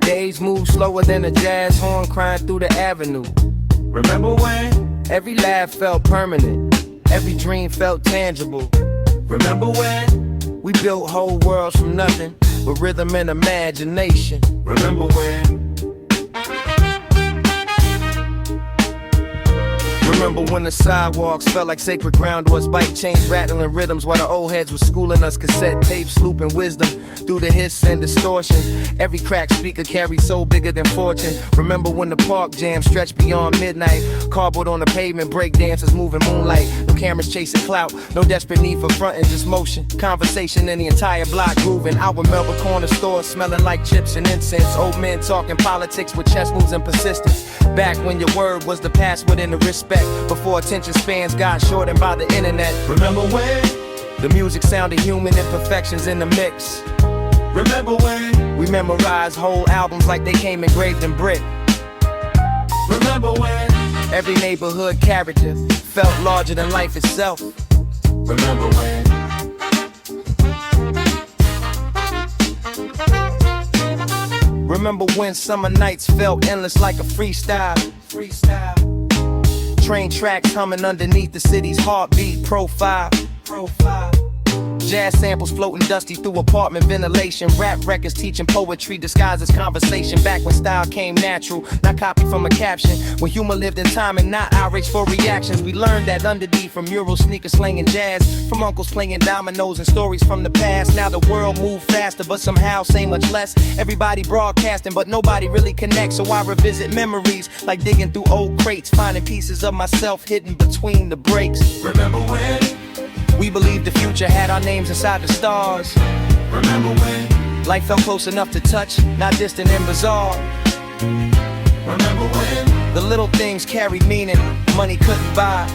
Days move slower than a jazz horn crying through the avenue. Remember when? Every laugh felt permanent, every dream felt tangible. Remember when? We built whole worlds from nothing, with rhythm and imagination. Remember when? Remember when the sidewalks felt like sacred ground to us, bike chains rattling rhythms while the old heads were schooling us, cassette tapes looping wisdom through the hiss and distortion. Every cracked speaker carried soul bigger than fortune. Remember when the park jam stretched beyond midnight, cardboard on the pavement, break dancers moving moonlight, no cameras chasing clout, no desperate need for fronting, just motion, conversation in the entire block grooving. I remember corner stores smelling like chips and incense, old men talking politics with chest moves and persistence. Back when your word was the password and the respect, before attention spans got shortened by the internet. Remember when? The music sounded human, imperfections in the mix. Remember when? We memorized whole albums like they came engraved in brick. Remember when? Every neighborhood character felt larger than life itself. Remember when? Remember when summer nights felt endless like a freestyle. Train tracks humming underneath the city's heartbeat profile. Jazz samples floating dusty through apartment ventilation. Rap records teaching poetry disguised as conversation. Back when style came natural, not copied from a caption. When humor lived in time and not outrage for reactions. We learned that underneath from mural sneakers slanging jazz, from uncles playing dominoes and stories from the past. Now the world moved faster, but somehow say much less. Everybody broadcasting, but nobody really connects. So I revisit memories like digging through old crates, finding pieces of myself hidden between the breaks. Remember when? We believed the future had our names inside the stars. Remember when? Life felt close enough to touch, not distant and bizarre. Remember when? The little things carried meaning money couldn't buy.